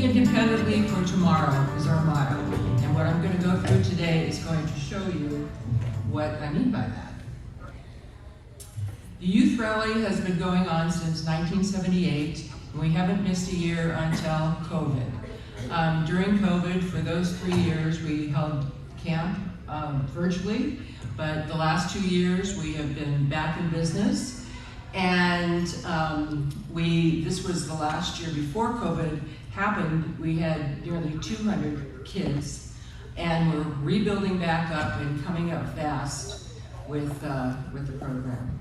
independently for tomorrow is our motto. And what I'm going to go through today is going to show you what I mean by that. The Youth Rally has been going on since 1978, and we haven't missed a year until COVID. During COVID, for those 3 years, we held camp virtually, but the last 2 years we have been back in business. And this was the last year before COVID happened. We had nearly 200 kids, and we're rebuilding back up and coming up fast with the program.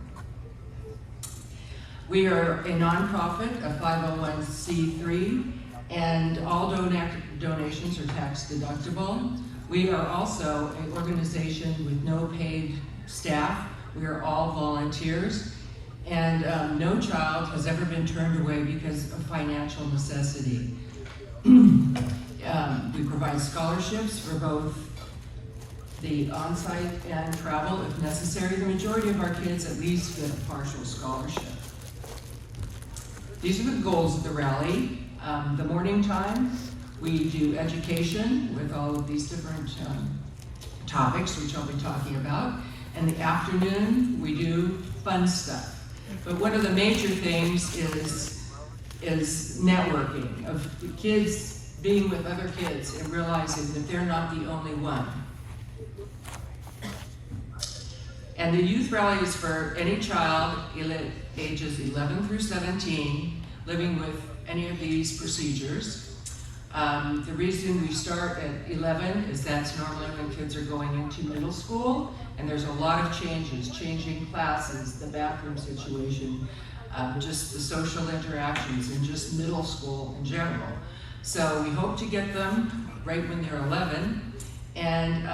We are a nonprofit, a 501c3, and all donations are tax deductible. We are also an organization with no paid staff. We are all volunteers, and no child has ever been turned away because of financial necessity. We provide scholarships for both the on-site and travel if necessary. The majority of our kids at least get a partial scholarship. These are the goals of the rally. The morning time, we do education with all of these different topics, which I'll be talking about. And the afternoon, we do fun stuff. But one of the major things is networking, of the kids being with other kids and realizing that they're not the only one. And the youth rally is for any child ages 11 through 17 living with any of these procedures. The reason we start at 11 is that's normally when kids are going into middle school, and there's a lot of changes, changing classes, the bathroom situation, just the social interactions, and just middle school in general. So we hope to get them right when they're 11, and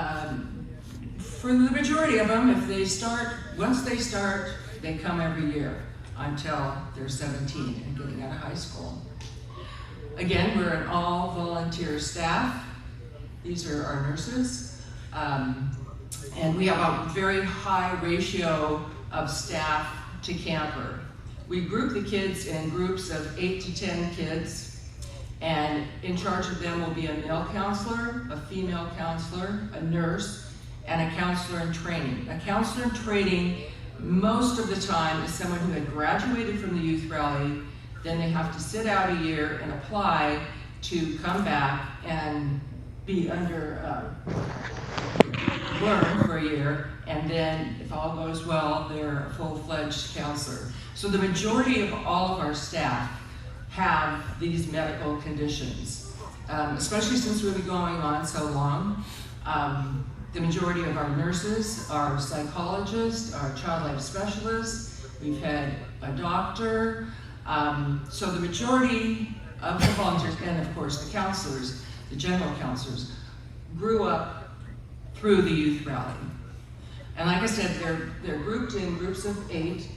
for the majority of them, once they start, they come every year until they're 17 and getting out of high school. Again, we're an all volunteer staff. These are our nurses. And we have a very high ratio of staff to camper. We group the kids in groups of 8 to 10 kids, and in charge of them will be a male counselor, a female counselor, a nurse, and a counselor in training. A counselor in training, most of the time, is someone who had graduated from the youth rally. Then they have to sit out a year and apply to come back and be learn for a year, and then if all goes well, they're a full-fledged counselor. So the majority of all of our staff have these medical conditions, especially since we've been going on so long. The majority of our nurses are psychologists, are child life specialists. We've had a doctor. So the majority of the volunteers, and of course the counselors, the general counselors, grew up through the youth rally. And like I said, they're grouped in groups of 8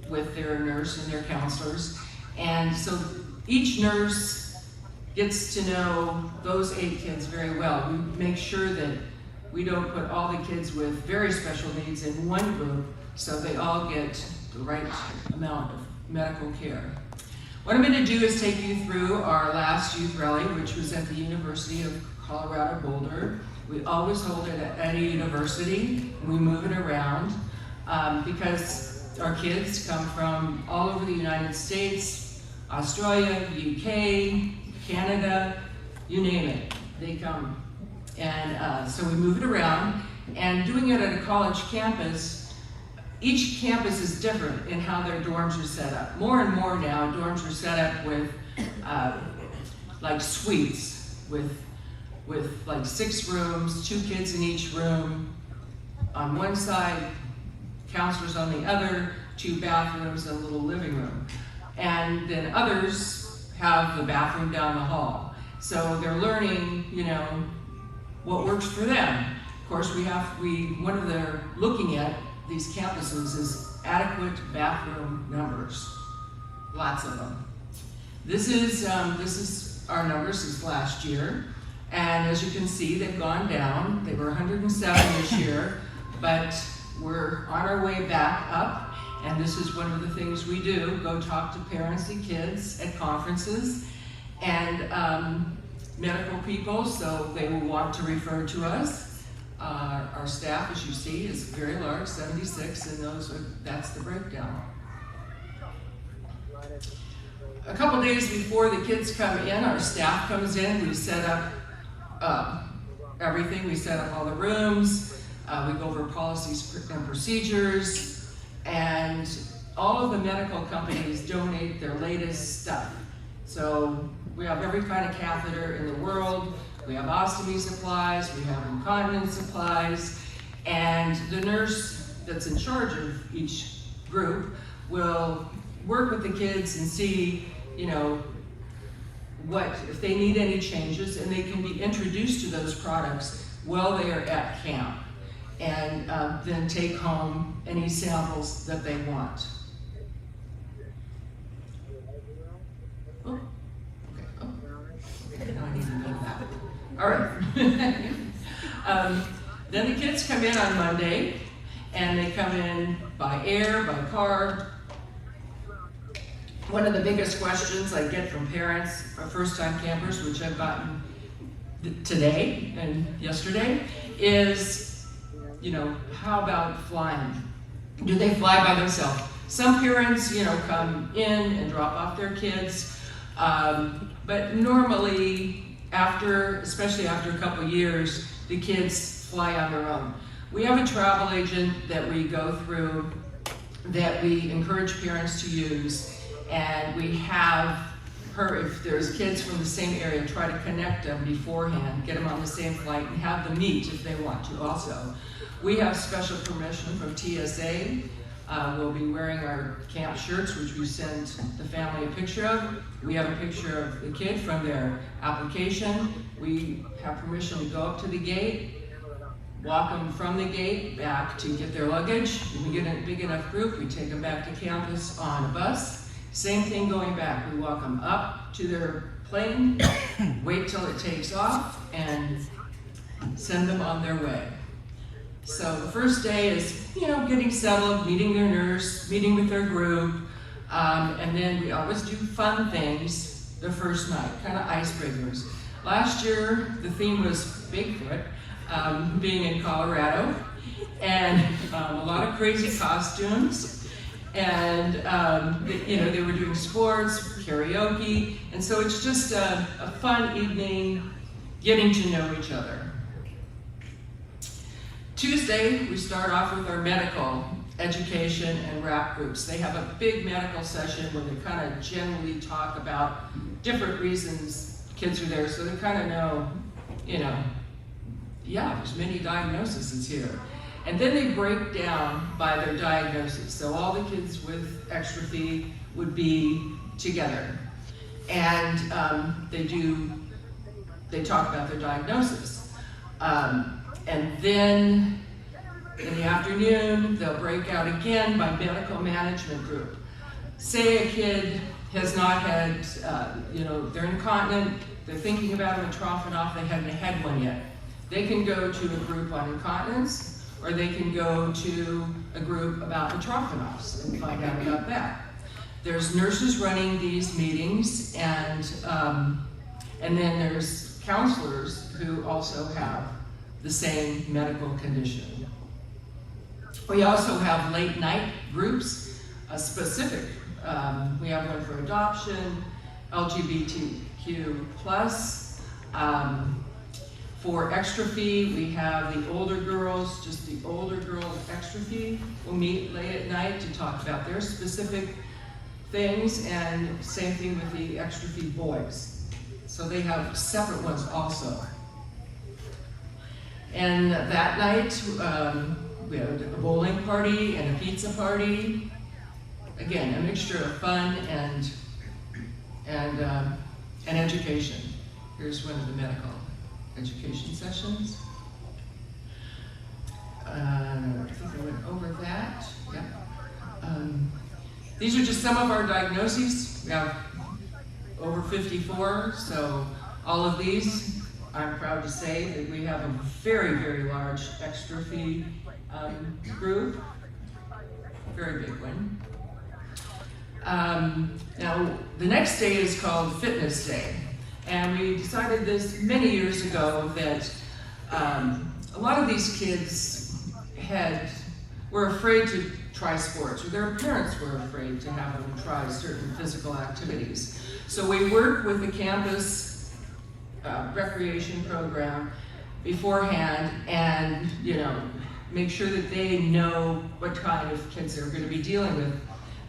with their nurse and their counselors. And so each nurse gets to know those 8 kids very well. We make sure that we don't put all the kids with very special needs in one group, so they all get the right amount of medical care. What I'm going to do is take you through our last youth rally, which was at the University of Colorado Boulder. We always hold it at a university, and we move it around because our kids come from all over the United States, Australia, UK, Canada, you name it, they come. And so we move it around, and doing it at a college campus, each campus is different in how their dorms are set up. More and more now, dorms are set up with like suites, with like 6 rooms, 2 kids in each room. On one side, counselors on the other, 2 bathrooms and a little living room. And then others have the bathroom down the hall. So they're learning, what works for them. Of course, one of their looking at these campuses is adequate bathroom numbers. Lots of them. This is our numbers since last year. And as you can see, they've gone down. They were 107 this year, but we're on our way back up. And this is one of the things we do, go talk to parents and kids at conferences and medical people, so they will want to refer to us. Our staff, as you see, is very large, 76, and that's the breakdown. A couple days before the kids come in, our staff comes in. We set up everything. We set up all the rooms. We go over policies and procedures, and all of the medical companies donate their latest stuff. So we have every kind of catheter in the world. We have ostomy supplies, we have incontinence supplies, and the nurse that's in charge of each group will work with the kids and see, if they need any changes, and they can be introduced to those products while they are at camp, and then take home any samples that they want. Oh, okay. Okay, now I need to move that. All right. Then the kids come in on Monday, and they come in by air, by car. One of the biggest questions I get from parents or first-time campers, which I've gotten today and yesterday, is, how about flying? Do they fly by themselves? Some parents, come in and drop off their kids, but normally, especially after a couple years, the kids fly on their own. We have a travel agent that we go through that we encourage parents to use, and we have her, if there's kids from the same area, try to connect them beforehand, get them on the same flight, and have them meet if they want to also. We have special permission from TSA. We'll be wearing our camp shirts, which we send the family a picture of. We have a picture of the kid from their application. We have permission to go up to the gate, walk them from the gate back to get their luggage. When we get a big enough group, we take them back to campus on a bus. Same thing going back. We walk them up to their plane, wait till it takes off, and send them on their way. So the first day is, getting settled, meeting their nurse, meeting with their group, and then we always do fun things the first night, kind of icebreakers. Last year, the theme was Bigfoot, being in Colorado, and a lot of crazy costumes, and they were doing sports, karaoke, and so it's just a fun evening, getting to know each other. Tuesday, we start off with our medical education and rap groups. They have a big medical session where they kind of generally talk about different reasons kids are there, so they kind of know, there's many diagnoses here. And then they break down by their diagnosis. So all the kids with extrophy would be together. And they talk about their diagnosis. And then in the afternoon, they'll break out again by medical management group. Say a kid has not had, they're incontinent, they're thinking about a mitrofanoff, they haven't had one yet. They can go to a group on incontinence, or they can go to a group about mitrofanoffs and find out about that. There's nurses running these meetings, and then there's counselors who also have the same medical condition. We also have late night groups, specific. We have one for adoption, LGBTQ+. For extrophy, we have the older girls, just the older girls extrophy. We'll meet late at night to talk about their specific things, and same thing with the extrophy boys. So they have separate ones also. And that night, we had a bowling party and a pizza party. Again, a mixture of fun and education. Here's one of the medical education sessions. I think I went over that. Yep. These are just some of our diagnoses. We have over 54, so all of these, I'm proud to say that we have a very, very large extrophy group, very big one. Now, the next day is called Fitness Day. And we decided this many years ago that a lot of these kids were afraid to try sports, or their parents were afraid to have them try certain physical activities. So we worked with the campus recreation program beforehand and, make sure that they know what kind of kids they're going to be dealing with.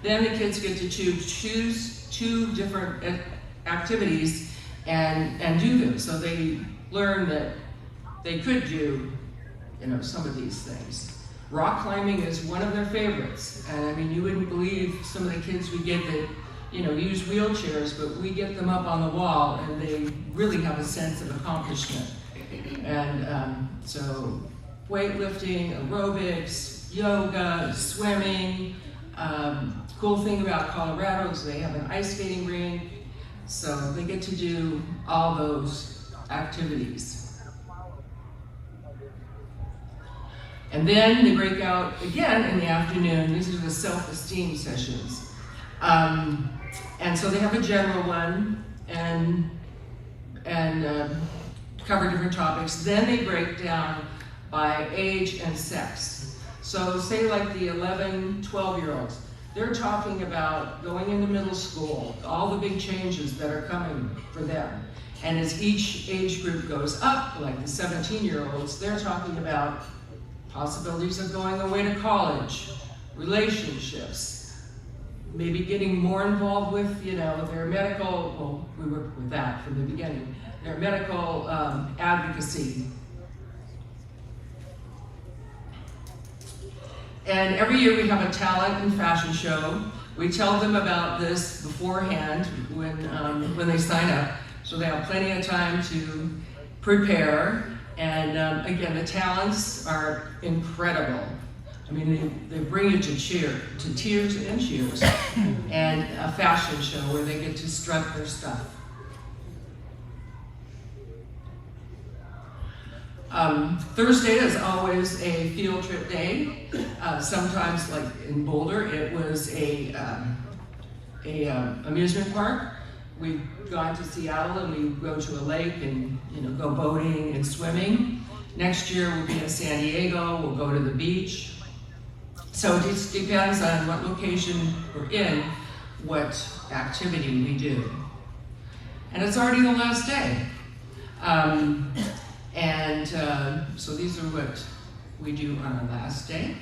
Then the kids get to choose 2 different activities and do them. So they learn that they could do, some of these things. Rock climbing is one of their favorites. And I mean, you wouldn't believe some of the kids we get that, use wheelchairs, but we get them up on the wall and they really have a sense of accomplishment. And so weightlifting, aerobics, yoga, swimming. Cool thing about Colorado is they have an ice skating rink, so they get to do all those activities. And then they break out again in the afternoon. These are the self-esteem sessions. And so they have a general one and cover different topics. Then they break down by age and sex. So say like the 11, 12-year-olds, they're talking about going into middle school, all the big changes that are coming for them. And as each age group goes up, like the 17-year-olds, they're talking about possibilities of going away to college, relationships, maybe getting more involved with, their medical, well, we worked with that from the beginning, their medical advocacy. And every year we have a talent and fashion show. We tell them about this beforehand when they sign up, so they have plenty of time to prepare. And again, the talents are incredible. I mean, they bring you to tears and cheers, and a fashion show where they get to strut their stuff. Thursday is always a field trip day. Sometimes, like in Boulder, it was a amusement park. We've gone to Seattle and we go to a lake and go boating and swimming. Next year we'll be in San Diego. We'll go to the beach. So it just depends on what location we're in, what activity we do. And it's already the last day. So these are what we do on our last day.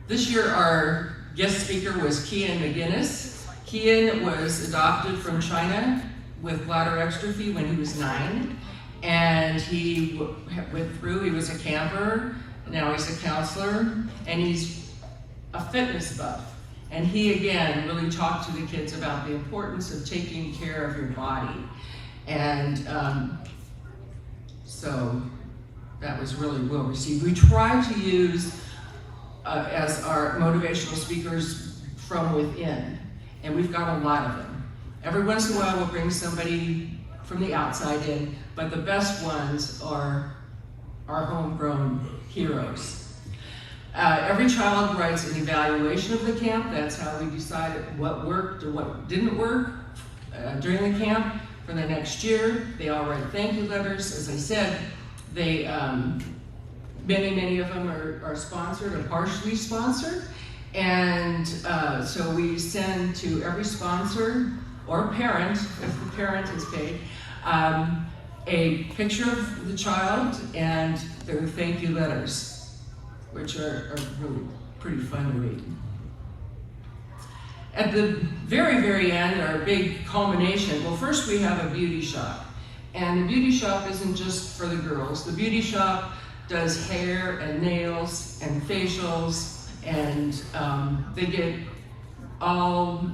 This year our guest speaker was Kian McGinnis. Kian was adopted from China with bladder exstrophy when he was 9. And he went through, he was a camper, now he's a counselor, and he's a fitness buff. And he, again, really talked to the kids about the importance of taking care of your body. And so that was really well received. We try to use, as our motivational speakers, from within, and we've got a lot of them. Every once in a while we'll bring somebody from the outside in, but the best ones are our homegrown heroes. Every child writes an evaluation of the camp. That's how we decided what worked or what didn't work during the camp for the next year. They all write thank you letters. As I said, they many of them are sponsored or partially sponsored. And so we send to every sponsor or parent, if the parent is paid, a picture of the child and their thank you letters, which are really pretty fun to read. At the very, very end, our big culmination, well, first we have a beauty shop. And the beauty shop isn't just for the girls. The beauty shop does hair and nails and facials, and they get all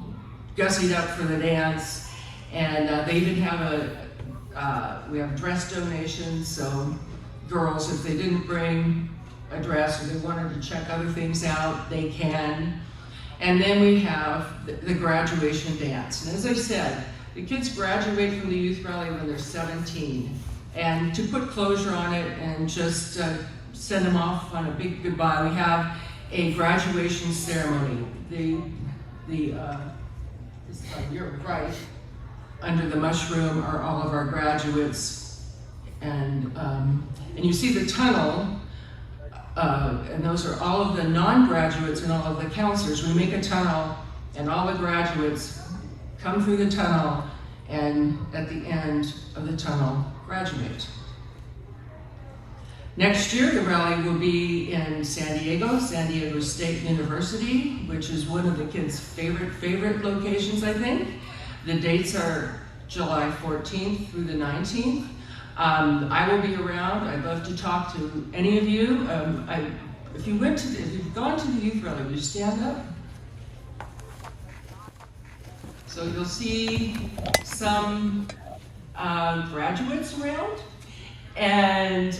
gussied up for the dance. And they even have we have dress donations, so girls, if they didn't bring a dress or they wanted to check other things out, they can. And then we have the graduation dance. And as I said, the kids graduate from the youth rally when they're 17. And to put closure on it and just send them off on a big goodbye, we have a graduation ceremony. This is on your right. under the mushroom are all of our graduates, and you see the tunnel, and those are all of the non-graduates and all of the counselors. We make a tunnel, and all the graduates come through the tunnel, and at the end of the tunnel, graduate. Next year, the rally will be in San Diego State University, which is one of the kids' favorite locations, I think. The dates are July 14th through the 19th. I will be around. I'd love to talk to any of you. If you've gone to the youth rally, would you stand up? So you'll see some graduates around, and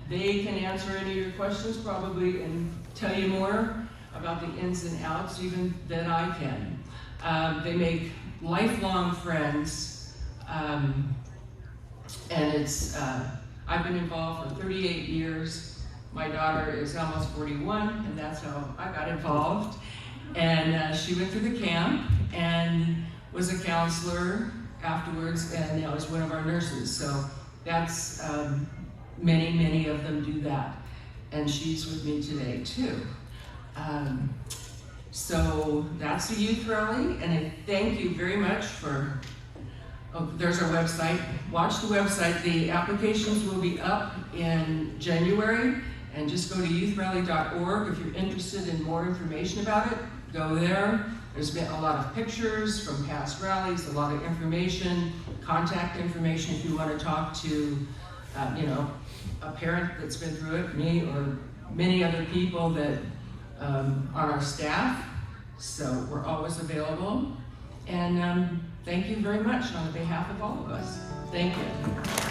they can answer any of your questions probably and tell you more about the ins and outs even than I can. They make lifelong friends, and it's I've been involved for 38 years. My daughter is almost 41, and that's how I got involved. And she went through the camp and was a counselor afterwards, and now is one of our nurses. So that's many of them do that, and she's with me today too. So that's the youth rally, and I thank you very much for. Oh, there's our website. Watch the website. The applications will be up in January, and just go to youthrally.org if you're interested in more information about it. Go there. There's been a lot of pictures from past rallies, a lot of information, contact information if you want to talk to, a parent that's been through it, me or many other people that on our staff. So we're always available. And thank you very much on behalf of all of us. Thank you.